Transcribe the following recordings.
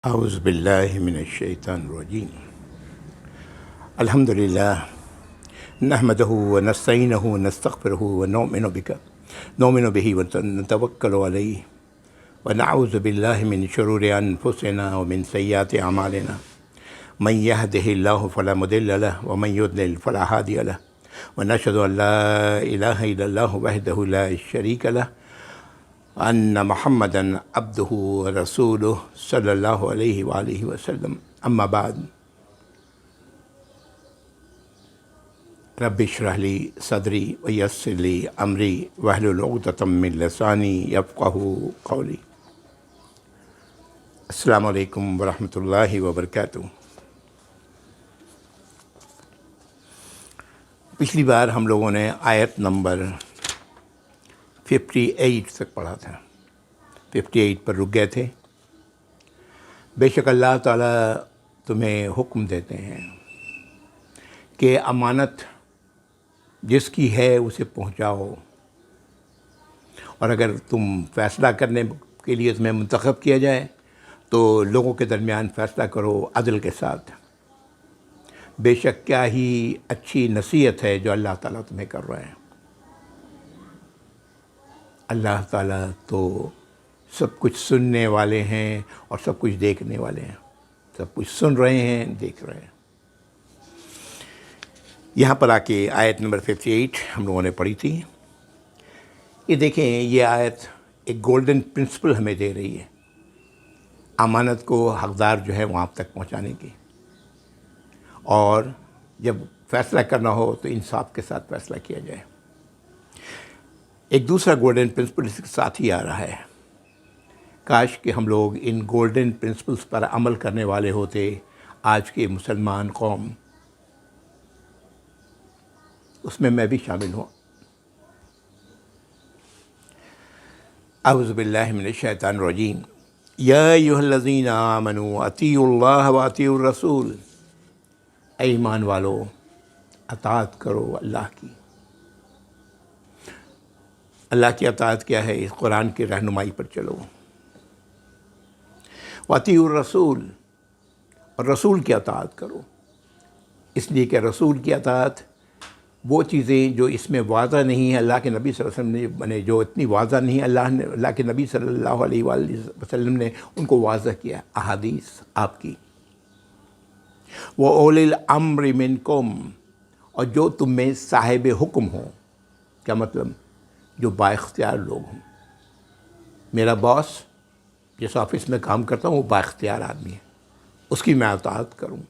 اعوذ باللہ من الشیطان الرجیم الحمد للہ نحمدہ ونستعینہ ونستغفرہ ونؤمن بہ ونتوکل علیہ ونعوذ باللہ من شرور انفسنا ومن سیئات اعمالنا من یہدہ اللہ فلا مضل لہ ومن یضلل فلا ہادی لہ ونشہد ان لا الہ الا اللہ وحدہ لا شریک لہ ان محمدًا عبدہ ورسولہ صلی اللہ علیہ وآلہ وسلم اما بعد رب اشرح لی صدری ویسر لی امری واحلل عقدۃ من لسانی یفقہوا قولی۔ السلام علیکم ورحمۃ اللہ وبرکاتہ۔ پچھلی بار ہم لوگوں نے آیت نمبر 58 تک پڑھا تھا، 58 پر رک گئے تھے۔ بے شک اللہ تعالیٰ تمہیں حکم دیتے ہیں کہ امانت جس کی ہے اسے پہنچاؤ، اور اگر تم فیصلہ کرنے کے لیے تمہیں منتخب کیا جائے تو لوگوں کے درمیان فیصلہ کرو عدل کے ساتھ۔ بے شک کیا ہی اچھی نصیحت ہے جو اللہ تعالیٰ تمہیں کر رہے ہیں۔ اللہ تعالیٰ تو سب کچھ سننے والے ہیں اور سب کچھ دیکھنے والے ہیں، سب کچھ سن رہے ہیں، دیکھ رہے ہیں۔ یہاں پر آ کے آیت نمبر 58 ہم لوگوں نے پڑھی تھی۔ یہ دیکھیں، یہ آیت ایک گولڈن پرنسپل ہمیں دے رہی ہے، امانت کو حقدار جو ہے وہاں تک پہنچانے کی، اور جب فیصلہ کرنا ہو تو انصاف کے ساتھ فیصلہ کیا جائے۔ ایک دوسرا گولڈن پرنسپل اس کے ساتھ ہی آ رہا ہے۔ کاش کہ ہم لوگ ان گولڈن پرنسپلس پر عمل کرنے والے ہوتے، آج کے مسلمان قوم، اس میں بھی شامل ہوں۔ اعوذ باللہ من الشیطان الرجیم۔ یا ایھا الذین آمنوا اطیعوا اللہ واطیعوا الرسول۔ اے ایمان والو، اطاعت کرو اللہ کی۔ اللہ کی اطاعت کیا ہے؟ اس قرآن کی رہنمائی پر چلو۔ واطیعوا الرسول، اور رسول کی اطاعت کرو، اس لیے کہ رسول کی اطاعت وہ چیزیں جو اس میں واضح نہیں ہیں، اللہ کے نبی صلی اللہ علیہ وسلم نے جو اتنی واضح نہیں، اللہ کے نبی صلی اللہ علیہ وآلہ وسلم نے ان کو واضح کیا، احادیث آپ کی۔ وَأُولِي الْأَمْرِ مِنْكُمْ، اور جو تم میں صاحب حکم ہوں۔ کیا مطلب؟ جو با اختیار لوگ ہوں۔ میرا باس جس آفس میں کام کرتا ہوں وہ با اختیار آدمی ہے، اس کی میں اطاعت کروں۔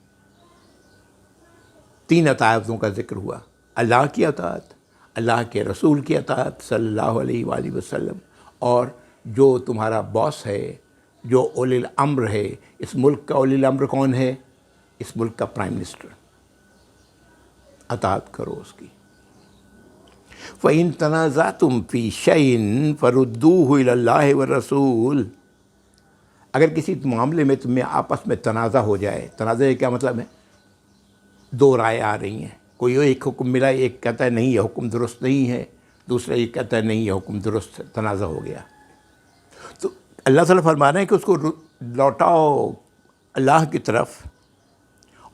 3 اطاعتوں کا ذکر ہوا، اللہ کی اطاعت، اللہ کے رسول کی اطاعت صلی اللہ علیہ وآلہ وسلم، اور جو تمہارا باس ہے، جو اولی الامر ہے۔ اس ملک کا اولی الامر کون ہے؟ اس ملک کا پرائم منسٹر۔ اطاعت کرو اس کی۔ فَإِن تَنَازَعْتُمْ فِي شَيْءٍ فَرُدُّوهُ إِلَى اللَّهِ وَالرَّسُولِ۔ اگر کسی معاملے میں تم میں آپس میں تنازع ہو جائے، تنازع کا کیا مطلب ہے؟ 2 رائے آ رہی ہیں، کوئی ایک حکم ملا، ایک کہتا ہے نہیں یہ حکم درست نہیں ہے، دوسرا یہ کہتا ہے نہیں یہ حکم درست ہے، تنازع ہو گیا۔ تو اللہ تعالیٰ فرما رہے ہیں کہ اس کو لوٹاؤ اللہ کی طرف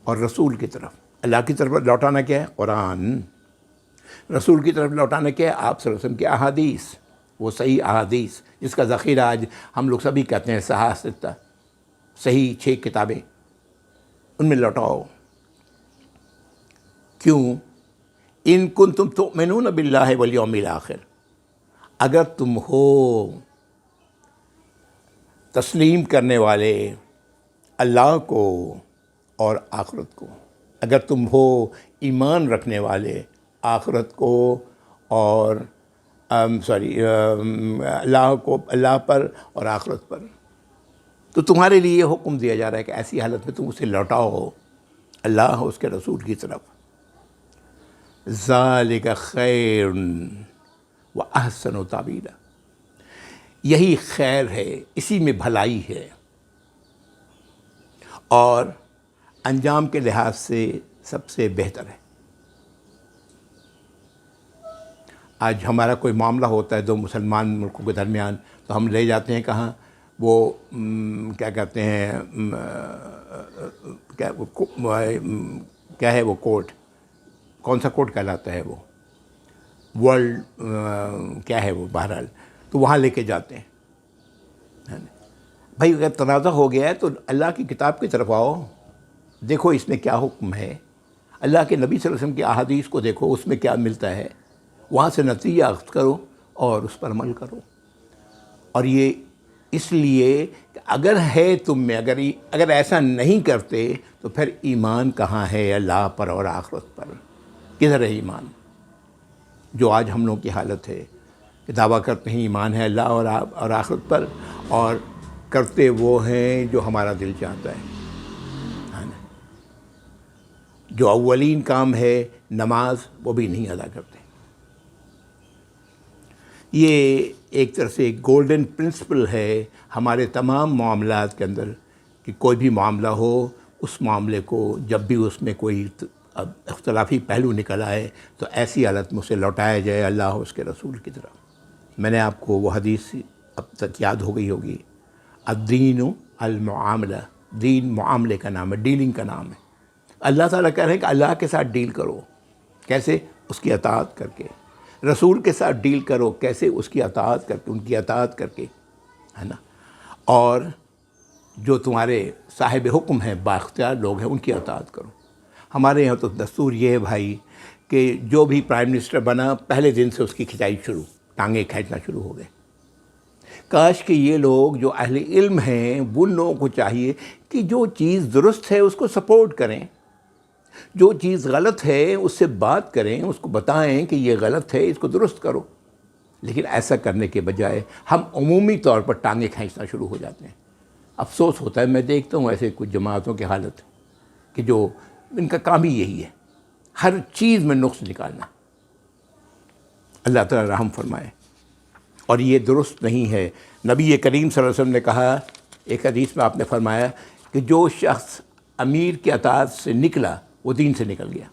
اور رسول کی طرف۔ اللہ کی طرف لوٹانا کیا ہے؟ قرآن۔ رسول کی طرف لوٹانا کیا ہے؟ آپ صلی اللہ علیہ وسلم کی احادیث، وہ صحیح احادیث جس کا ذخیرہ آج ہم لوگ سبھی کہتے ہیں صحیح، صحیح 6 کتابیں، ان میں لوٹاؤ۔ کیوں؟ ان کنتم تؤمنون باللہ والیوم الآخر، اگر تم ہو تسلیم کرنے والے اللہ کو اور آخرت کو، اگر تم ہو ایمان رکھنے والے آخرت کو اور اللہ کو، اللہ پر اور آخرت پر، تو تمہارے لیے یہ حکم دیا جا رہا ہے کہ ایسی حالت میں تم اسے لوٹاؤ اللہ اس کے رسول کی طرف۔ ذَلِكَ خَيْرٌ وَأَحْسَنُ تَأْوِيلًا، یہی خیر ہے، اسی میں بھلائی ہے، اور انجام کے لحاظ سے سب سے بہتر ہے۔ آج ہمارا کوئی معاملہ ہوتا ہے 2 مسلمان ملکوں کے درمیان، تو ہم لے جاتے ہیں کہاں؟ وہ کیا کہتے ہیں کیا ہے وہ کورٹ، کون سا کورٹ کہلاتا ہے وہ، ورلڈ کیا ہے وہ، بہرحال تو وہاں لے کے جاتے ہیں. بھائی اگر تنازع ہو گیا ہے تو اللہ کی کتاب کی طرف آؤ، دیکھو اس میں کیا حکم ہے، اللہ کے نبی صلی اللہ علیہ وسلم کی احادیث کو دیکھو اس میں کیا ملتا ہے، وہاں سے نتیجہ اخذ کرو اور اس پر عمل کرو. اور یہ اس لیے کہ اگر ہے تم میں، اگر ایسا نہیں کرتے تو پھر ایمان کہاں ہے اللہ پر اور آخرت پر؟ کدھر ہے ایمان؟ جو آج ہم لوگوں کی حالت ہے کہ دعویٰ کرتے ہیں ایمان ہے اللہ اور آخرت پر، اور کرتے وہ ہیں جو ہمارا دل چاہتا ہے نا. جو اولین کام ہے نماز، وہ بھی نہیں ادا کرتے. یہ ایک طرح سے ایک گولڈن پرنسپل ہے ہمارے تمام معاملات کے اندر کہ کوئی بھی معاملہ ہو، اس معاملے کو جب بھی اس میں کوئی اختلافی پہلو نکل آئے تو ایسی حالت میں اسے لوٹایا جائے اللہ اور اس کے رسول کی طرف. میں نے آپ کو وہ حدیث اب تک یاد ہو گئی ہوگی، الدین المعاملہ، دین معاملے کا نام ہے، ڈیلنگ کا نام ہے. اللہ تعالیٰ کہہ رہے ہیں کہ اللہ کے ساتھ ڈیل کرو، کیسے؟ اس کی اطاعت کر کے. رسول کے ساتھ ڈیل کرو، کیسے؟ اس کی اطاعت کر کے، ان کی اطاعت کر کے، ہے نا. اور جو تمہارے صاحب حکم ہیں، بااختیار لوگ ہیں، ان کی اطاعت کرو. ہمارے یہاں تو دستور یہ ہے بھائی کہ جو بھی پرائم منسٹر بنا پہلے دن سے اس کی کھچائی شروع، ٹانگیں کھینچنا شروع ہو گئے. کاش کہ یہ لوگ جو اہل علم ہیں ان لوگوں کو چاہیے کہ جو چیز درست ہے اس کو سپورٹ کریں، جو چیز غلط ہے اس سے بات کریں، اس کو بتائیں کہ یہ غلط ہے، اس کو درست کرو. لیکن ایسا کرنے کے بجائے ہم عمومی طور پر ٹانگیں کھینچنا شروع ہو جاتے ہیں. افسوس ہوتا ہے، میں دیکھتا ہوں ایسے کچھ جماعتوں کی حالت کہ جو ان کا کام ہی یہی ہے، ہر چیز میں نقص نکالنا. اللہ تعالیٰ رحم فرمائے. اور یہ درست نہیں ہے. نبی کریم صلی اللہ علیہ وسلم نے کہا، ایک حدیث میں آپ نے فرمایا کہ جو شخص امیر کی اطاعت سے نکلا وہ دین سے نکل گیا.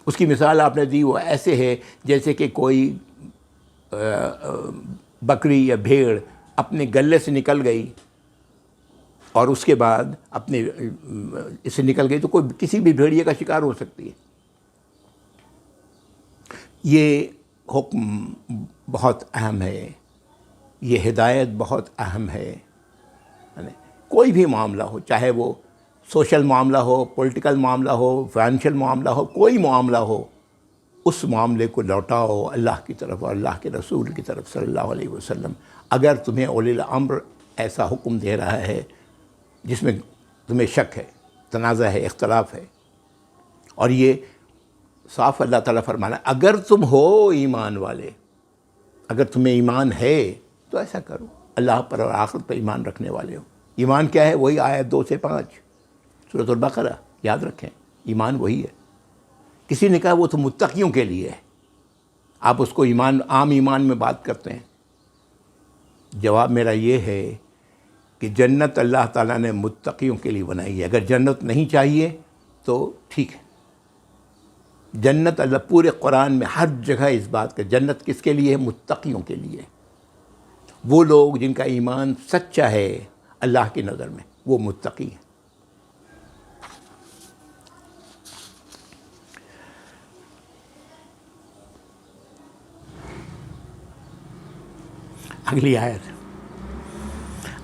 اس کی مثال آپ نے دی، وہ ایسے ہے جیسے کہ کوئی بکری یا بھیڑ اپنے گلے سے نکل گئی اور اس کے بعد اپنے اس سے نکل گئی تو کوئی کسی بھی بھیڑیے کا شکار ہو سکتی ہے. یہ حکم بہت اہم ہے، یہ ہدایت بہت اہم ہے. کوئی بھی معاملہ ہو، چاہے وہ سوشل معاملہ ہو، پولیٹیکل معاملہ ہو، فائنینشیل معاملہ ہو، کوئی معاملہ ہو، اس معاملے کو لوٹاؤ اللہ کی طرف اور اللہ کے رسول کی طرف صلی اللہ علیہ وسلم. اگر تمہیں اولی الامر ایسا حکم دے رہا ہے جس میں تمہیں شک ہے، تنازع ہے، اختلاف ہے، اور یہ صاف اللہ تعالیٰ فرمانا اگر تم ہو ایمان والے، اگر تمہیں ایمان ہے تو ایسا کرو، اللہ پر اور آخرت پر ایمان رکھنے والے ہو. ایمان کیا ہے؟ وہی آیت 2 سے 5 سورۃ البقرہ، یاد رکھیں. ایمان وہی ہے. کسی نے کہا وہ تو متقیوں کے لیے ہے، آپ اس کو ایمان، عام ایمان میں بات کرتے ہیں. جواب میرا یہ ہے کہ جنت اللہ تعالیٰ نے متقیوں کے لیے بنائی ہے. اگر جنت نہیں چاہیے تو ٹھیک ہے. جنت اللہ پورے قرآن میں ہر جگہ اس بات کا، جنت کس کے لیے ہے؟ متقیوں کے لیے. وہ لوگ جن کا ایمان سچا ہے اللہ کی نظر میں، وہ متقی ہیں. اگلی آیت،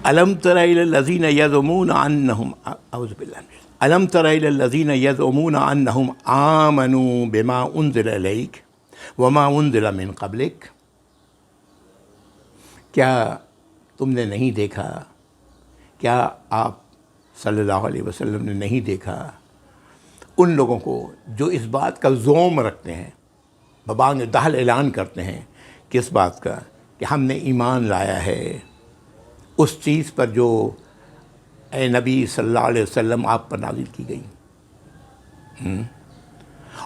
الم تر الی الذین یزعمون انہم، اعوذ باللہ، الم تر الی الذین یزعمون انہم آمنوا بما انزل الیک وما انزل من قبلک. کیا تم نے نہیں دیکھا، کیا آپ صلی اللہ علیہ وسلم نے نہیں دیکھا ان لوگوں کو جو اس بات کا زوم رکھتے ہیں، ببانگ دہل اعلان کرتے ہیں، کس بات کا؟ کہ ہم نے ایمان لایا ہے اس چیز پر جو اے نبی صلی اللہ علیہ وسلم آپ پر نازل کی گئی،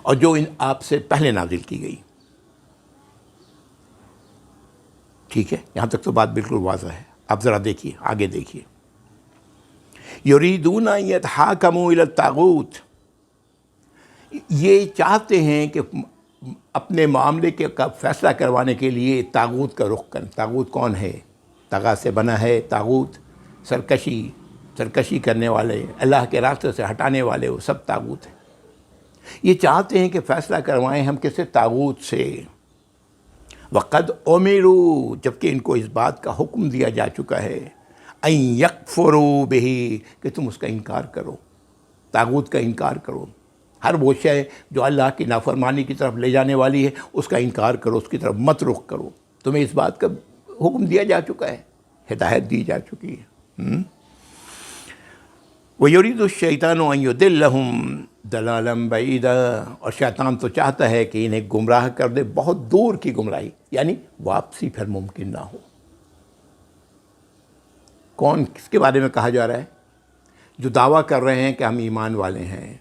اور جو آپ سے پہلے نازل کی گئی. ٹھیک ہے، یہاں تک تو بات بالکل واضح ہے. اب ذرا دیکھیے، آگے دیکھیے. یریدون ان یتحاکموا الی الطاغوت، یہ چاہتے ہیں کہ اپنے معاملے کا فیصلہ کروانے کے لیے طاغوت کا رخ کریں. طاغوت کون ہے؟ طغا سے بنا ہے طاغوت، سرکشی کرنے والے، اللہ کے راستے سے ہٹانے والے، وہ سب طاغوت ہیں۔ یہ چاہتے ہیں کہ فیصلہ کروائیں ہم کس سے؟ طاغوت سے۔ وقد امروا، جبکہ ان کو اس بات کا حکم دیا جا چکا ہے، ان یکفروا بہ، کہ تم اس کا انکار کرو، طاغوت کا انکار کرو۔ ہر وہ شے جو اللہ کی نافرمانی کی طرف لے جانے والی ہے اس کا انکار کرو، اس کی طرف مت رخ کرو۔ تمہیں اس بات کا حکم دیا جا چکا ہے، ہدایت دی جا چکی ہے۔ وَيُرِيدُ الشَّيْطَانُ أَن يُضِلَّهُمْ ضَلَالًا بَعِيدًا، اور شیطان تو چاہتا ہے کہ انہیں گمراہ کر دے بہت دور کی گمراہی، یعنی واپسی پھر ممکن نہ ہو۔ کون، کس کے بارے میں کہا جا رہا ہے؟ جو دعویٰ کر رہے ہیں کہ ہم ایمان والے ہیں،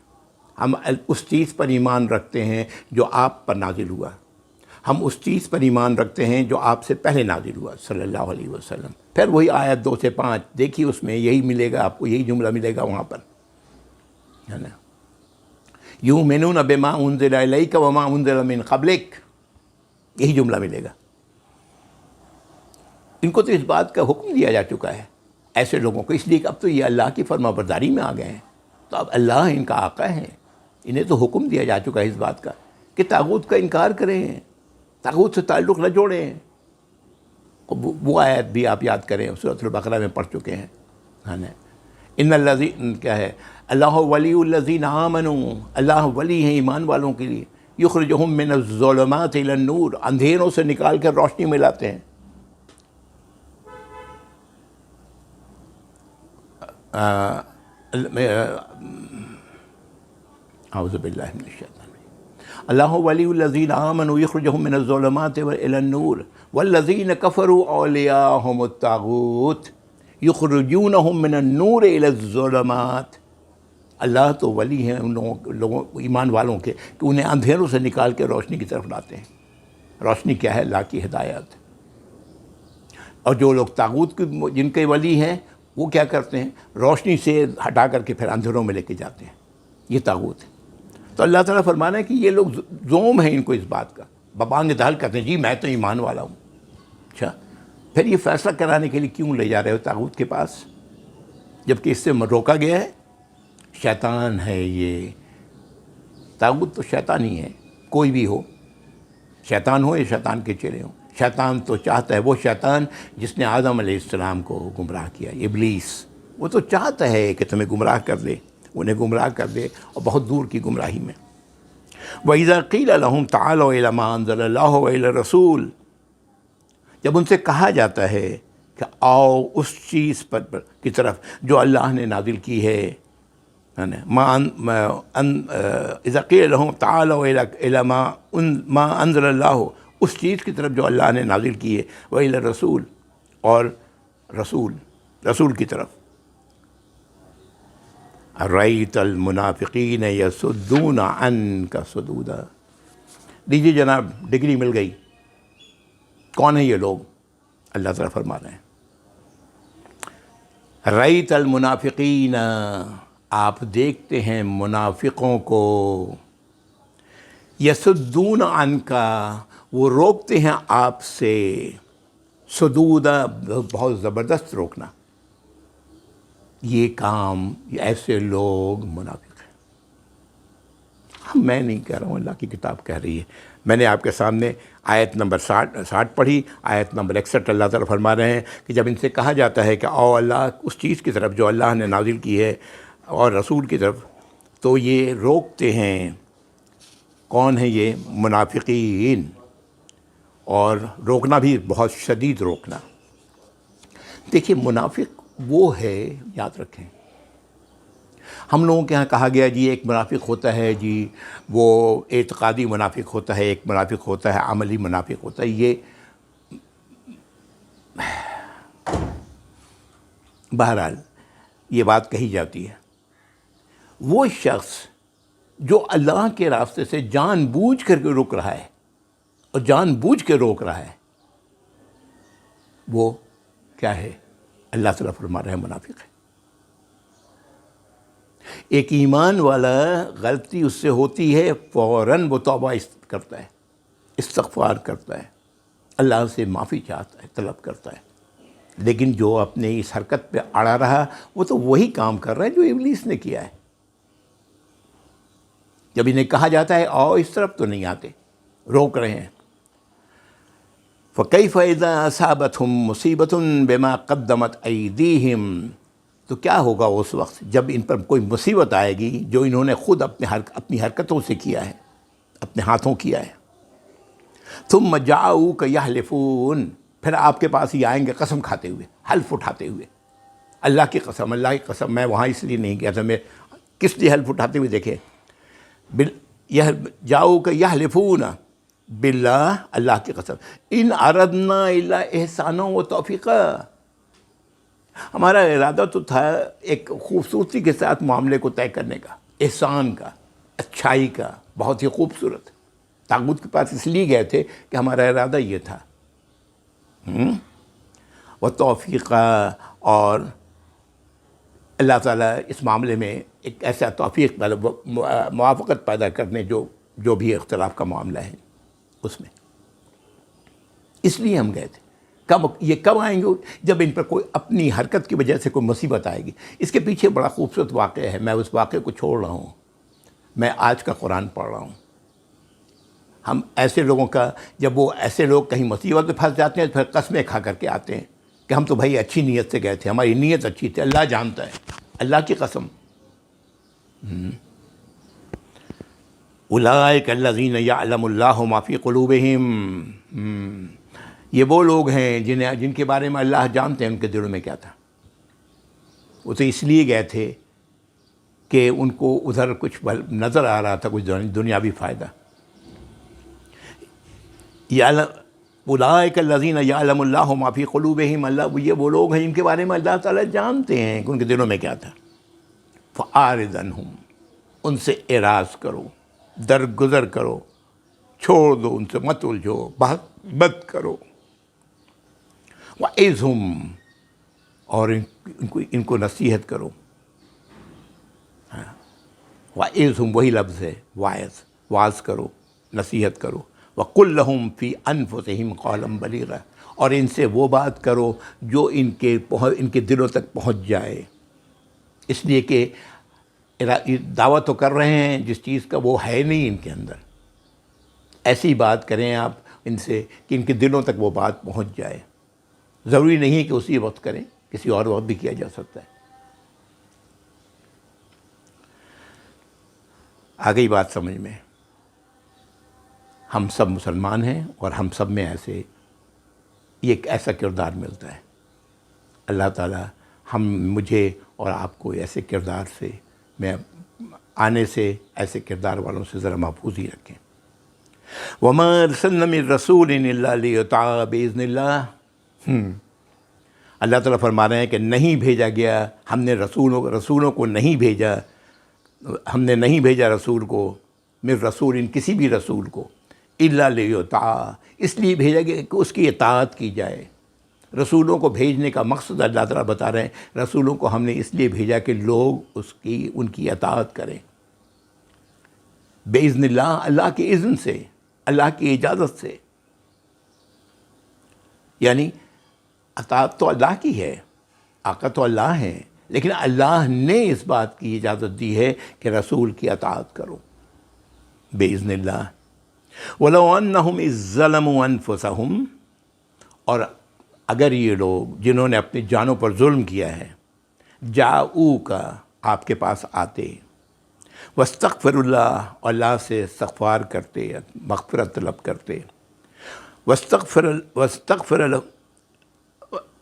ہم اس چیز پر ایمان رکھتے ہیں جو آپ پر نازل ہوا، ہم اس چیز پر ایمان رکھتے ہیں جو آپ سے پہلے نازل ہوا صلی اللہ علیہ وسلم۔ پھر وہی آیت 2 سے 5 دیکھیے، اس میں یہی ملے گا آپ کو، یہی جملہ ملے گا وہاں پر، ہے نا؟ یؤمنون بما انزل الیک وما انزل من قبلک، یہی جملہ ملے گا۔ ان کو تو اس بات کا حکم دیا جا چکا ہے ایسے لوگوں کو، اس لیے کہ اب تو یہ اللہ کی فرما برداری میں آ گئے ہیں، تو اب اللہ ان کا آقا ہے، انہیں تو حکم دیا جا چکا ہے اس بات کا کہ طاغوت کا انکار کریں، طاغوت سے تعلق نہ جوڑیں۔ وہ آیت بھی آپ یاد کریں، سورۃ البقرہ میں پڑھ چکے ہیں، ہے نا؟ ان الذین، کیا ہے؟ اللہ ولی الذین آمنوا، اللہ ولی ہیں ایمان والوں کے لیے، یخرجہم من الظلمات الی النور، اندھیروں سے نکال کر روشنی میں لاتے ہیں۔ اعوذ باللہ من الشیطان الرجیم۔ اللہ ولی الذین آمنوا یخرجہم من الظلمات الی النور والذین کفروا اولیاءہم الطاغوت یخرجونہم من النور الی الظلمات۔ اللہ تو ولی ہیں ان لوگوں ایمان والوں کے کہ انہیں اندھیروں سے نکال کے روشنی کی طرف لاتے ہیں۔ روشنی کیا ہے؟ اللہ کی ہدایت۔ اور جو لوگ طاغوت جن کے ولی ہیں وہ کیا کرتے ہیں؟ روشنی سے ہٹا کر کے پھر اندھیروں میں لے کے جاتے ہیں، یہ طاغوت ہے۔ تو اللہ تعالیٰ فرمانا ہے کہ یہ لوگ زوم ہیں ان کو اس بات کا، ببانگ دہل کرتے ہیں، جی میں تو ایمان والا ہوں۔ اچھا، پھر یہ فیصلہ کرانے کے لیے کیوں لے جا رہے ہو طاغوت کے پاس، جبکہ اس سے روکا گیا ہے؟ شیطان ہے یہ، طاغوت تو شیطان ہی ہے، کوئی بھی ہو، شیطان ہو یا شیطان کے چیلے ہوں۔ شیطان تو چاہتا ہے، وہ شیطان جس نے آدم علیہ السلام کو گمراہ کیا، ابلیس، وہ تو چاہتا ہے کہ تمہیں گمراہ کر دے، انہیں گمراہ کر دے، اور بہت دور کی گمراہی میں۔ وَإِذَا قِيلَ لَهُمْ تَعَالَوْا إِلَىٰ مَا أَنزَلَ اللَّهُ وَإِلَى الرَّسُولِ، جب ان سے کہا جاتا ہے کہ آؤ اس چیز پر کی طرف جو اللہ نے نازل کی ہے، اذا قیل لهم تعالوا الى ما انزل اللہ، اس چیز کی طرف جو اللہ نے نازل کی ہے، وإلی الرسول، اور رسول کی طرف، رأیت المنافقین یصدون عنک صدودا۔ لیجیے جناب، ڈگری مل گئی۔ کون ہیں یہ لوگ؟ اللہ تعالیٰ فرما رہے ہیں رأیت المنافقین، آپ دیکھتے ہیں منافقوں کو، یصدون عنک، وہ روکتے ہیں آپ سے، صدودا، بہت زبردست روکنا۔ یہ کام، یہ ایسے لوگ منافق ہیں۔ میں نہیں کہہ رہا ہوں، اللہ کی کتاب کہہ رہی ہے۔ میں نے آپ کے سامنے آیت نمبر 60 پڑھی، آیت نمبر 61 اللہ تعالیٰ فرما رہے ہیں کہ جب ان سے کہا جاتا ہے کہ آؤ اللہ اس چیز کی طرف جو اللہ نے نازل کی ہے اور رسول کی طرف، تو یہ روکتے ہیں۔ کون ہیں یہ؟ منافقین، اور روکنا بھی بہت شدید روکنا۔ دیکھیے، منافق وہ ہے، یاد رکھیں، ہم لوگوں کے ہاں کہا گیا جی ایک منافق ہوتا ہے جی وہ اعتقادی منافق ہوتا ہے، ایک منافق ہوتا ہے عملی منافق ہوتا ہے۔ یہ بہرحال یہ بات کہی جاتی ہے۔ وہ شخص جو اللہ کے راستے سے جان بوجھ کر کے رک رہا ہے اور جان بوجھ کے روک رہا ہے، وہ کیا ہے؟ اللہ تعالیٰ فرما رہے ہیں منافق ہے۔ ایک ایمان والا غلطی اس سے ہوتی ہے، فوراً وہ توبہ کرتا ہے، استغفار کرتا ہے، اللہ سے معافی چاہتا ہے، طلب کرتا ہے، لیکن جو اپنے اس حرکت پہ اڑا رہا وہ تو وہی کام کر رہا ہے جو ابلیس نے کیا ہے۔ جب انہیں کہا جاتا ہے آؤ اس طرف تو نہیں آتے، روک رہے ہیں۔ فَكَيْفَ إِذَا أَصَابَتْهُم مُّصِيبَةٌ بِمَا قَدَّمَتْ أَيْدِيهِمْ، تو کیا ہوگا اس وقت جب ان پر کوئی مصیبت آئے گی جو انہوں نے خود اپنی حرکتوں سے کیا ہے، اپنے ہاتھوں کیا ہے۔ ثُمَّ جَاءُوكَ يَحْلِفُونَ، پھر آپ کے پاس ہی آئیں گے قسم کھاتے ہوئے، حلف اٹھاتے ہوئے، اللہ کی قسم، اللہ کی قسم، میں وہاں اس لیے نہیں گیا تھا، میں کس لیے حلف اٹھاتے ہوئے دیکھے، جاؤک یحلفون باللہ، اللہ کی قسم، ان اردنا الا احسانا و توفیقا، ہمارا ارادہ تو تھا ایک خوبصورتی کے ساتھ معاملے کو طے کرنے کا، احسان کا، اچھائی کا، بہت ہی خوبصورت۔ طاغوت کے پاس اس لیے گئے تھے کہ ہمارا ارادہ یہ تھا، و توفیقا، اور اللہ تعالیٰ اس معاملے میں ایک ایسا توفیق پیدا، موافقت پیدا کرنے جو بھی اختلاف کا معاملہ ہے اس میں، اس لیے ہم گئے تھے۔ یہ کب آئیں گے؟ جب ان پر کوئی اپنی حرکت کی وجہ سے کوئی مصیبت آئے گی۔ اس کے پیچھے بڑا خوبصورت واقعہ ہے، میں اس واقعے کو چھوڑ رہا ہوں، میں آج کا قرآن پڑھ رہا ہوں۔ ہم ایسے لوگوں کا، جب وہ ایسے لوگ کہیں مصیبت میں پھنس جاتے ہیں پھر قسمیں کھا کر کے آتے ہیں کہ ہم تو بھائی اچھی نیت سے گئے تھے، ہماری نیت اچھی تھی، اللہ جانتا ہے، اللہ کی قسم۔ اولئک الذین یعلم اللہ ما فی قلوبہم، یہ وہ لوگ ہیں جن کے بارے میں اللہ جانتے ہیں ان کے دلوں میں کیا تھا۔ وہ تو اس لیے گئے تھے کہ ان کو ادھر کچھ نظر آ رہا تھا، کچھ دنیاوی فائدہ۔ اولئک الذین یعلم اللہ ما فی قلوبہم، اللہ، یہ وہ لوگ ہیں جن کے بارے میں اللہ تعالیٰ جانتے ہیں کہ ان کے دلوں میں کیا تھا۔ فَأَعْرِضْ عَنْهُمْ، ان سے اعراض کرو، درگزر کرو، چھوڑ دو، ان سے مت الجھو، بات مت کرو۔ وَعِظْهُمْ، اور ان کو نصیحت کرو۔ وَعِظْهُمْ وہی لفظ ہے، واعظ کرو، نصیحت کرو۔ وَقُلْ لَهُمْ فِي أَنفُسِهِمْ قَوْلًا بَلِيغًا، اور ان سے وہ بات کرو جو ان کے دلوں تک پہنچ جائے، اس لیے کہ دعوت تو کر رہے ہیں جس چیز کا وہ ہے نہیں ان کے اندر، ایسی بات کریں آپ ان سے کہ ان کے دلوں تک وہ بات پہنچ جائے۔ ضروری نہیں کہ اسی وقت کریں، کسی اور وقت بھی کیا جا سکتا ہے۔ آ گئی بات سمجھ میں؟ ہم سب مسلمان ہیں اور ہم سب میں یہ ایک ایسا کردار ملتا ہے۔ اللہ تعالیٰ مجھے اور آپ کو ایسے کردار سے، میں آنے سے، ایسے کردار والوں سے ذرا محفوظ ہی رکھیں۔ وَمَا أَرْسَلْنَا مِن رَّسُولٍ إِلَّا لِيُطَاعَ بِإِذْنِ اللَّهِ، اللہ تعالیٰ فرما رہے ہیں کہ نہیں بھیجا گیا، ہم نے رسولوں کو نہیں بھیجا، ہم نے نہیں بھیجا رسول کو، من رسول، کسی بھی رسول کو، إِلَّا لِيُطَاعَ، اس لیے بھیجا گیا کہ اس کی اطاعت کی جائے۔ رسولوں کو بھیجنے کا مقصد اللہ تعالیٰ بتا رہے ہیں، رسولوں کو ہم نے اس لیے بھیجا کہ لوگ ان کی اطاعت کریں، بِإِذْنِ اللہ، اللہ کے اذن سے، اللہ کی اجازت سے۔ یعنی اطاعت تو اللہ کی ہے، آقا تو اللہ ہیں، لیکن اللہ نے اس بات کی اجازت دی ہے کہ رسول کی اطاعت کرو، بِإِذْنِ اللہ۔ وَلَوْ أَنَّهُمْ إِذ ظَّلَمُوا أَنفُسَهُمْ، اور اگر یہ لوگ جنہوں نے اپنی جانوں پر ظلم کیا ہے، جاؤک، آپ کے پاس آتے، واستغفر اللہ، اللہ سے استغفار کرتے، مغفرت طلب کرتے،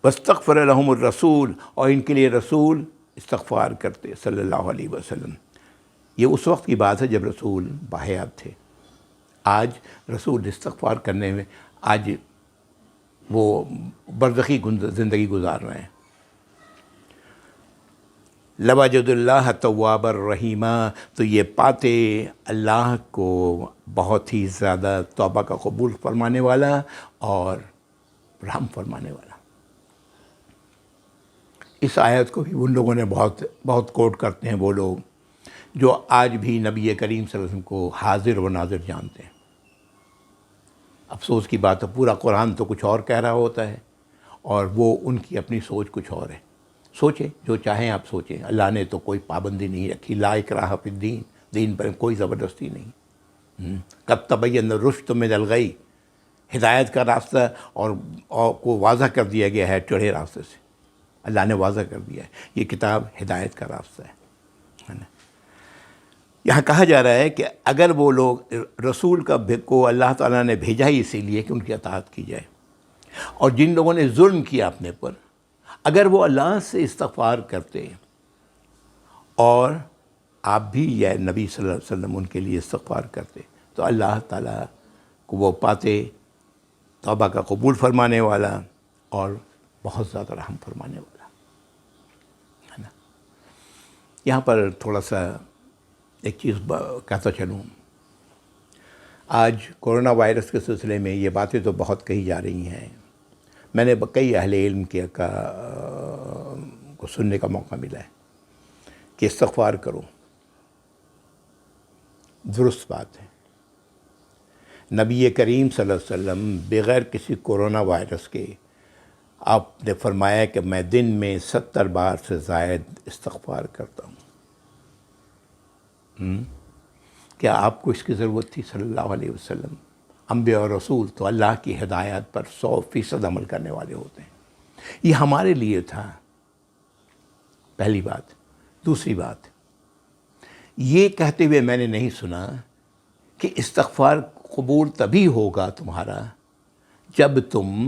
واستغفر لهم الرسول، اور ان کے لیے رسول استغفار کرتے صلی اللہ علیہ وسلم۔ یہ اس وقت کی بات ہے جب رسول باحیات تھے۔ آج رسول استغفار کرنے میں آج وہ برزخی زندگی گزار رہے ہیں۔ لوجد اللہ تواب الرحیمہ، تو یہ پاتے اللہ کو بہت ہی زیادہ توبہ کا قبول فرمانے والا اور رحم فرمانے والا۔ اس آیت کو بھی ان لوگوں نے بہت کوٹ کرتے ہیں، وہ لوگ جو آج بھی نبی کریم صلی اللہ علیہ وسلم کو حاضر و ناظر جانتے ہیں۔ افسوس کی بات ہے، پورا قرآن تو کچھ اور کہہ رہا ہوتا ہے، اور وہ ان کی اپنی سوچ کچھ اور ہے۔ سوچیں جو چاہیں آپ سوچیں، اللہ نے تو کوئی پابندی نہیں رکھی، لا اکراہ فی الدین، دین پر کوئی زبردستی نہیں۔ قد تبین الرشد من الغی، ہدایت کا راستہ اور کو واضح کر دیا گیا ہے ٹیڑھے راستے سے، اللہ نے واضح کر دیا ہے، یہ کتاب ہدایت کا راستہ ہے نا۔ یہاں کہا جا رہا ہے کہ اگر وہ لوگ رسول کو اللہ تعالیٰ نے بھیجا ہی اسی لیے کہ ان کی اطاعت کی جائے، اور جن لوگوں نے ظلم کیا اپنے پر، اگر وہ اللہ سے استغفار کرتے اور آپ بھی یا نبی صلی اللہ علیہ وسلم ان کے لیے استغفار کرتے تو اللہ تعالیٰ کو وہ پاتے، توبہ کا قبول فرمانے والا اور بہت زیادہ رحم فرمانے والا ہے نا۔ یہاں پر تھوڑا سا ایک چیز کہتا چلوں، آج کرونا وائرس کے سلسلے میں یہ باتیں تو بہت کہی جا رہی ہیں، میں نے کئی اہل علم کو سننے کا موقع ملا ہے کہ استغفار کرو، درست بات ہے۔ نبی کریم صلی اللہ علیہ وسلم بغیر کسی کرونا وائرس کے آپ نے فرمایا کہ میں دن میں 70 بار سے زائد استغفار کرتا ہوں۔ کیا آپ کو اس کی ضرورت تھی صلی اللہ علیہ وسلم؟ انبیاء اور رسول تو اللہ کی ہدایت پر 100% عمل کرنے والے ہوتے ہیں، یہ ہمارے لیے تھا، پہلی بات۔ دوسری بات، یہ کہتے ہوئے میں نے نہیں سنا کہ استغفار قبول تبھی ہوگا تمہارا جب تم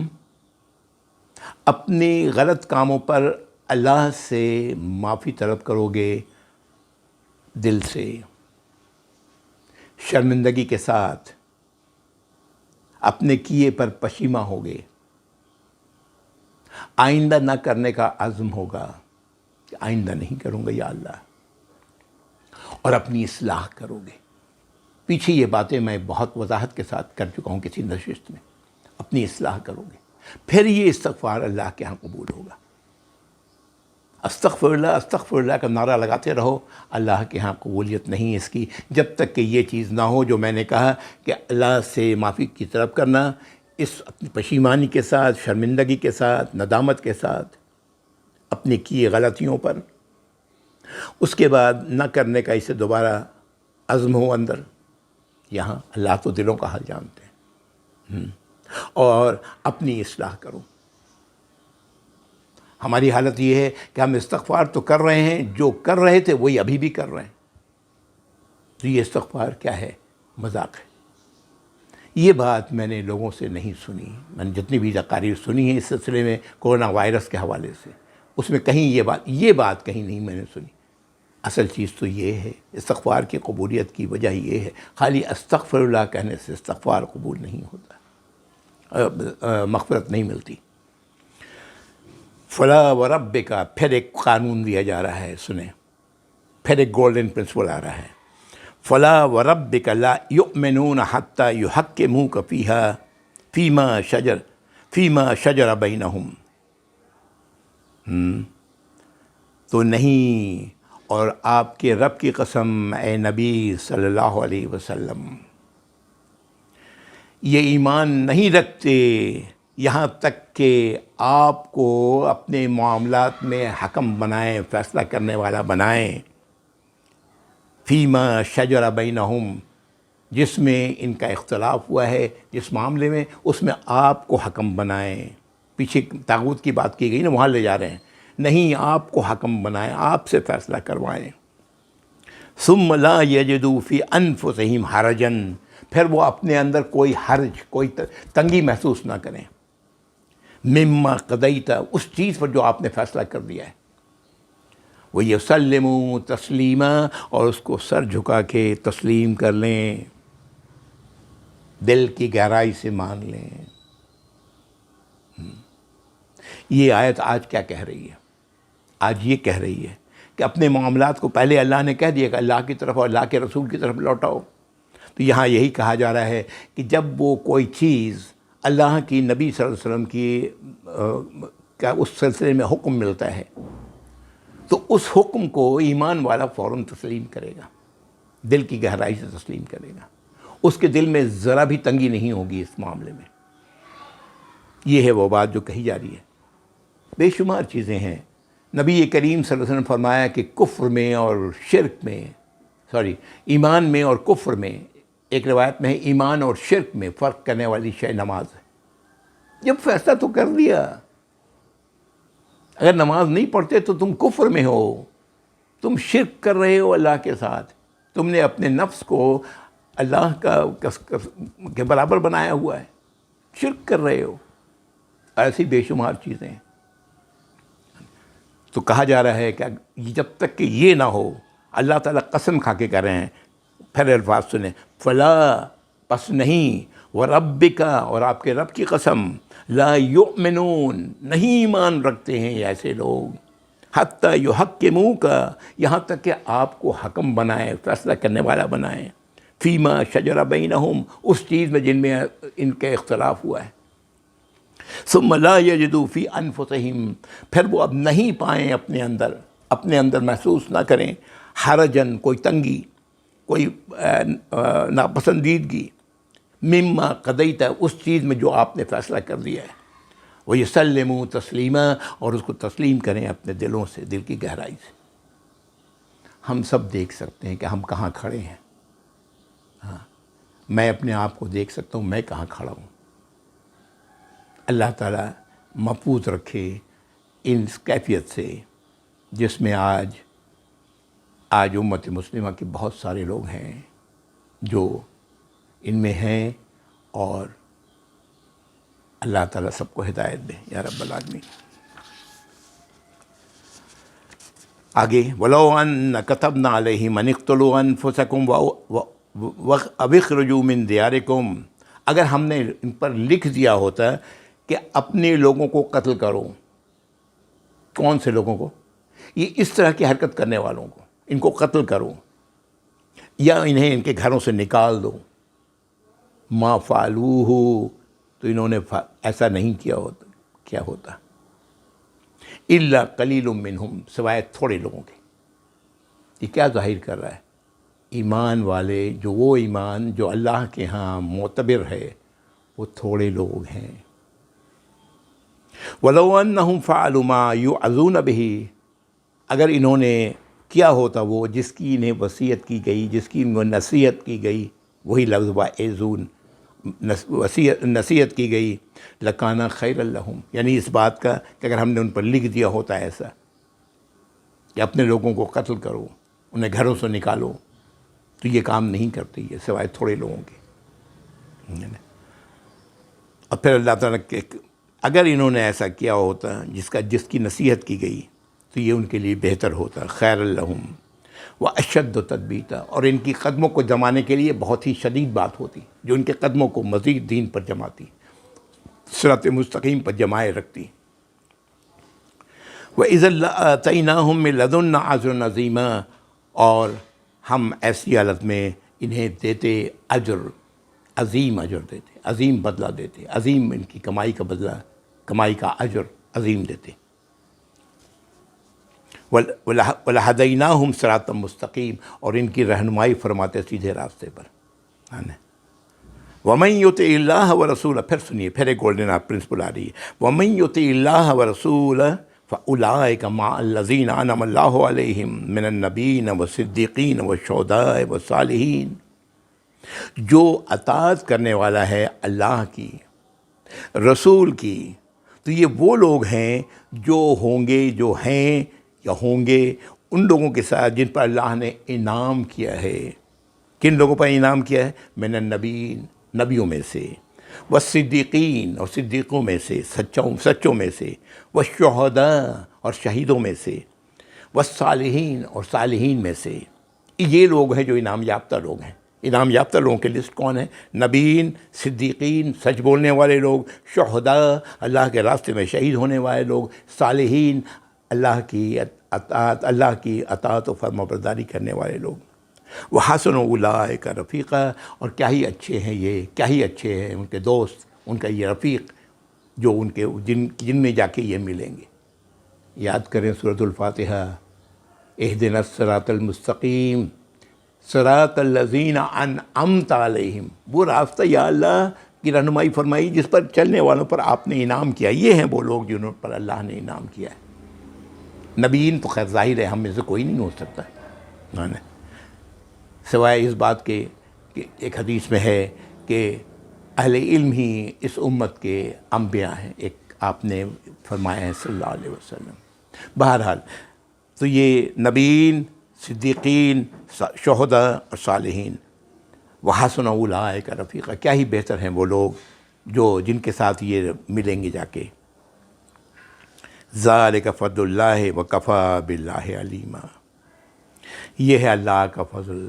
اپنے غلط کاموں پر اللہ سے معافی طلب کرو گے، دل سے، شرمندگی کے ساتھ، اپنے کیے پر پشیماں ہوگے، آئندہ نہ کرنے کا عزم ہوگا کہ آئندہ نہیں کروں گا یا اللہ، اور اپنی اصلاح کرو گے۔ پیچھے یہ باتیں میں بہت وضاحت کے ساتھ کر چکا ہوں کسی نشست میں، اپنی اصلاح کرو گے، پھر یہ استغفار اللہ کے ہاں قبول ہوگا۔ استغفر اللہ کا نعرہ لگاتے رہو، اللہ کے ہاں قبولیت نہیں اس کی جب تک کہ یہ چیز نہ ہو جو میں نے کہا کہ اللہ سے معافی کی طلب کرنا، اس اپنی پشیمانی کے ساتھ، شرمندگی کے ساتھ، ندامت کے ساتھ اپنی کیے غلطیوں پر، اس کے بعد نہ کرنے کا اسے دوبارہ عزم ہو اندر۔ یہاں اللہ تو دلوں کا حال جانتے ہیں، اور اپنی اصلاح کرو۔ ہماری حالت یہ ہے کہ ہم استغفار تو کر رہے ہیں، جو کر رہے تھے وہی ابھی بھی کر رہے ہیں، تو یہ استغفار کیا ہے؟ مذاق ہے۔ یہ بات میں نے لوگوں سے نہیں سنی، میں نے جتنی بھی تقاریر سنی ہیں اس سلسلے میں کرونا وائرس کے حوالے سے، اس میں کہیں یہ بات کہیں نہیں میں نے سنی۔ اصل چیز تو یہ ہے، استغفار کی قبولیت کی وجہ یہ ہے، خالی استغفر اللہ کہنے سے استغفار قبول نہیں ہوتا، مغفرت نہیں ملتی۔ فلا وربک، پھر ایک قانون دیا جا رہا ہے، سنیں، پھر ایک گولڈن پرنسپل آ رہا ہے، فلا وربک لا یؤمنون حتی یحکموک فیما شجر بینہم، تو نہیں، اور آپ کے رب کی قسم اے نبی صلی اللہ علیہ وسلم، یہ ایمان نہیں رکھتے یہاں تک کہ آپ کو اپنے معاملات میں حکم بنائیں، فیصلہ کرنے والا بنائیں، فیما شجر بینہم، جس میں ان کا اختلاف ہوا ہے، جس معاملے میں، اس میں آپ کو حکم بنائیں۔ پیچھے طاغوت کی بات کی گئی نا، وہاں لے جا رہے ہیں، نہیں، آپ کو حکم بنائیں، آپ سے فیصلہ کروائیں۔ ثم لا یجدوا فی انفسہم حرجا، پھر وہ اپنے اندر کوئی حرج، کوئی تنگی محسوس نہ کریں، مما قضیت، اس چیز پر جو آپ نے فیصلہ کر دیا ہے، وَيُسَلِّمُوا تسلیما، اور اس کو سر جھکا کے تسلیم کر لیں، دل کی گہرائی سے مان لیں۔ یہ آیت آج کیا کہہ رہی ہے؟ آج یہ کہہ رہی ہے کہ اپنے معاملات کو پہلے اللہ نے کہہ دیا کہ اللہ کی طرف اور اللہ کے رسول کی طرف لوٹاؤ، تو یہاں یہی کہا جا رہا ہے کہ جب وہ کوئی چیز اللہ کی، نبی صلی اللہ علیہ وسلم کی کا اس سلسلے میں حکم ملتا ہے تو اس حکم کو ایمان والا فوراً تسلیم کرے گا، دل کی گہرائی سے تسلیم کرے گا، اس کے دل میں ذرا بھی تنگی نہیں ہوگی اس معاملے میں۔ یہ ہے وہ بات جو کہی جا رہی ہے، بے شمار چیزیں ہیں. نبی کریم صلی اللہ علیہ وسلم نے فرمایا کہ کفر میں اور شرک میں ایمان میں اور کفر میں، ایک روایت میں ہے ایمان اور شرک میں فرق کرنے والی شے نماز ہے. جب فیصلہ تو کر دیا، اگر نماز نہیں پڑھتے تو تم کفر میں ہو، تم شرک کر رہے ہو اللہ کے ساتھ، تم نے اپنے نفس کو اللہ کے برابر بنایا ہوا ہے، شرک کر رہے ہو. ایسی بے شمار چیزیں ہیں. تو کہا جا رہا ہے کہ جب تک کہ یہ نہ ہو، اللہ تعالیٰ قسم کھا کے کہہ رہے ہیں، پھر الفاظ سنیں، فلا پس نہیں، وربک اور آپ کے رب کی قسم، لا یؤمنون نہیں ایمان رکھتے ہیں یہ ایسے لوگ، حتی یحکموک یہاں تک کہ آپ کو حکم بنائیں، فیصلہ کرنے والا بنائیں، فیما شجر بینہم اس چیز میں جن میں ان کے اختلاف ہوا ہے. ثم لا یجدوا فی انفسہم پھر وہ اب نہیں پائیں اپنے اندر محسوس نہ کریں حرجن کوئی تنگی، کوئی ناپسندیدگی، مما قضیت اس چیز میں جو آپ نے فیصلہ کر دیا ہے، ویسلموا تسلیما اور اس کو تسلیم کریں اپنے دلوں سے، دل کی گہرائی سے. ہم سب دیکھ سکتے ہیں کہ ہم کہاں کھڑے ہیں. ہاں، میں اپنے آپ کو دیکھ سکتا ہوں میں کہاں کھڑا ہوں. اللہ تعالیٰ محفوظ رکھے ان کیفیت سے جس میں آج امت مسلمہ کے بہت سارے لوگ ہیں جو ان میں ہیں، اور اللہ تعالیٰ سب کو ہدایت دے یا رب العالمین. آگے وَلَوْ أَنَّ كَتَبْنَا عَلَيْهِمْ أَنِ اقْتُلُوا أَنفُسَكُمْ أَوِ اخْرُجُوا مِنْ دِيَارِكُمْ اگر ہم نے ان پر لکھ دیا ہوتا کہ اپنے لوگوں کو قتل کرو. کون سے لوگوں کو؟ یہ اس طرح کی حرکت کرنے والوں کو، ان کو قتل کرو یا انہیں ان کے گھروں سے نکال دو. ما فعلوہ تو انہوں نے ایسا نہیں کیا ہوتا. الا قلیل منہم سوائے تھوڑے لوگوں کے. یہ کیا ظاہر کر رہا ہے؟ ایمان والے وہ ایمان جو اللہ کے ہاں معتبر ہے وہ تھوڑے لوگ ہیں. وَلَوْ أَنَّهُمْ فَعَلُوا مَا يُوعَظُونَ بِهِ اگر انہوں نے کیا ہوتا وہ جس کی انہیں وصیت کی گئی، جس کی انہیں نصیحت کی گئی، وہی لفظ وَعِظُونَ نصیحت کی گئی، لَكَانَ خَيْرًا لَهُمْ یعنی اس بات کا کہ اگر ہم نے ان پر لکھ دیا ہوتا ایسا کہ اپنے لوگوں کو قتل کرو، انہیں گھروں سے نکالو، تو یہ کام نہیں کرتی ہے سوائے تھوڑے لوگوں کے. اور پھر اللہ تعالیٰ کے اگر انہوں نے ایسا کیا ہوتا جس کی نصیحت کی گئی تو یہ ان کے لیے بہتر ہوتا، خیر لہم واشد تثبیتا اور ان کی قدموں کو جمانے کے لیے بہت ہی شدید بات ہوتی جو ان کے قدموں کو مزید دین پر جماتی، صراط مستقیم پر جمائے رکھتی. وَإِذًا لَآتَيْنَاهُم مِّن لَّدُنَّا أَجْرًا عَظِيمًا اور ہم ایسی حالت میں انہیں دیتے عظیم اجر دیتے، عظیم بدلہ دیتے، عظیم ان کی کمائی کا بدلہ، کمائی کا اجر عظیم دیتے. وَلَهَدَيْنَاهُمْ صِرَاطًا مُّسْتَقِيمًا اور ان کی رہنمائی فرماتے سیدھے راستے پر. وَمَن يُطِعِ اللَّهَ وَرَسُولَهُ پھر سنیے، پھر ایک گولڈن پرنسپل آ رہی ہے. وَمَن يُطِعِ اللَّهَ وَرَسُولَهُ فَأُولَٰئِكَ مَعَ الَّذِينَ أَنْعَمَ اللَّهُ عَلَيْهِم مِّنَ النَّبِيِّينَ وَالصِّدِّيقِينَ وَالشُّهَدَاءِ وَالصَّالِحِينَ جو اطاعت کرنے والا ہے اللہ کی، رسول کی، تو یہ وہ لوگ ہیں جو ہوں گے، جو ہیں یا ہوں گے ان لوگوں کے ساتھ جن پر اللہ نے انعام کیا ہے. کن لوگوں پر انعام کیا ہے؟ من النبیین نبیوں میں سے، والصدیقین اور صدیقوں میں سے، سچوں میں سے، والشہداء اور شہیدوں میں سے، والصالحین اور صالحین میں سے. یہ لوگ ہیں جو انعام یافتہ لوگ ہیں. انعام یافتہ لوگوں کی لسٹ کون ہے؟ نبیین، صدیقین سچ بولنے والے لوگ، شہداء اللہ کے راستے میں شہید ہونے والے لوگ، صالحین اللہ کی اطاعت و فرمانبرداری کرنے والے لوگ. وحسن اولئک رفیقا اور کیا ہی اچھے ہیں یہ، کیا ہی اچھے ہیں ان کے دوست، ان کا یہ رفیق جو ان کے جن میں جا کے یہ ملیں گے. یاد کریں سورۃ الفاتحہ، اہدنا الصراط المستقیم صراط الذین انعمت علیہم، وہ راستہ یا اللہ کی رہنمائی فرمائی، جس پر چلنے والوں پر آپ نے انعام کیا۔ یہ ہیں وہ لوگ جنہوں پر اللہ نے انعام کیا ہے۔ نبیین تو خیر ظاہر ہے ہم میں سے کوئی نہیں ہو سکتا، سوائے اس بات کے کہ ایک حدیث میں ہے کہ اہل علم ہی اس امت کے انبیاء ہیں، ایک آپ نے فرمایا ہے صلی اللہ علیہ وسلم۔ بہرحال تو یہ نبیین، صدیقین، شہداء اور صالحین، وحسن اولئک رفیقا، کیا ہی بہتر ہیں وہ لوگ جو جن کے ساتھ یہ ملیں گے جا کے۔ ذالک فضل اللہ وکفیٰ باللہ علیما، یہ ہے اللہ کا فضل۔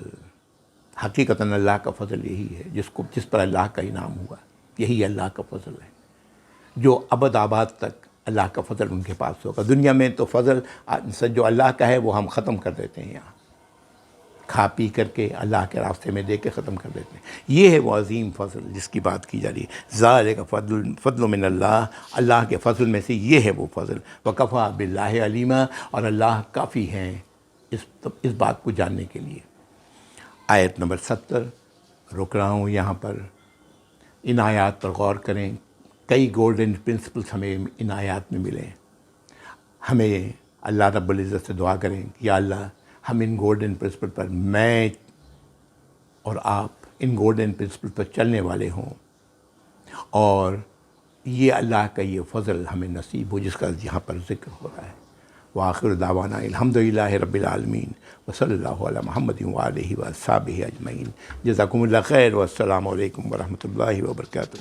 حقیقتاً اللہ کا فضل یہی ہے جس پر اللہ کا انعام ہوا، یہی اللہ کا فضل ہے جو ابد آباد تک اللہ کا فضل ان کے پاس ہوگا۔ دنیا میں تو فضل جو اللہ کا ہے وہ ہم ختم کر دیتے ہیں، یہاں کھا پی کر کے اللہ کے راستے میں دے کے ختم کر دیتے ہیں۔ یہ ہے وہ عظیم فضل جس کی بات کی جا رہی ہے۔ ذالک فضل من اللہ، اللہ کے فضل میں سے یہ ہے وہ فضل۔ وکفیٰ باللہ علیما، اور اللہ کافی ہیں اس بات کو جاننے کے لیے۔ آیت نمبر 70 رک رہا ہوں یہاں پر، ان آیات پر غور کریں۔ کئی گولڈن پرنسپلس ہمیں ان آیات میں ملے۔ ہمیں اللہ رب العزت سے دعا کریں کہ یا اللہ ہم ان گولڈن پرنسپل پر، میں اور آپ ان گولڈن پرنسپل پر چلنے والے ہوں، اور یہ اللہ کا یہ فضل ہمیں نصیب ہو جس کا یہاں پر ذکر ہو رہا ہے۔ وآخر دعوانا الحمدللہ رب العالمین وصلی اللہ علی محمد وآلہ وصحبہ اجمعین۔ جزاکم اللہ خیر، والسلام علیکم ورحمۃ اللہ وبرکاتہ۔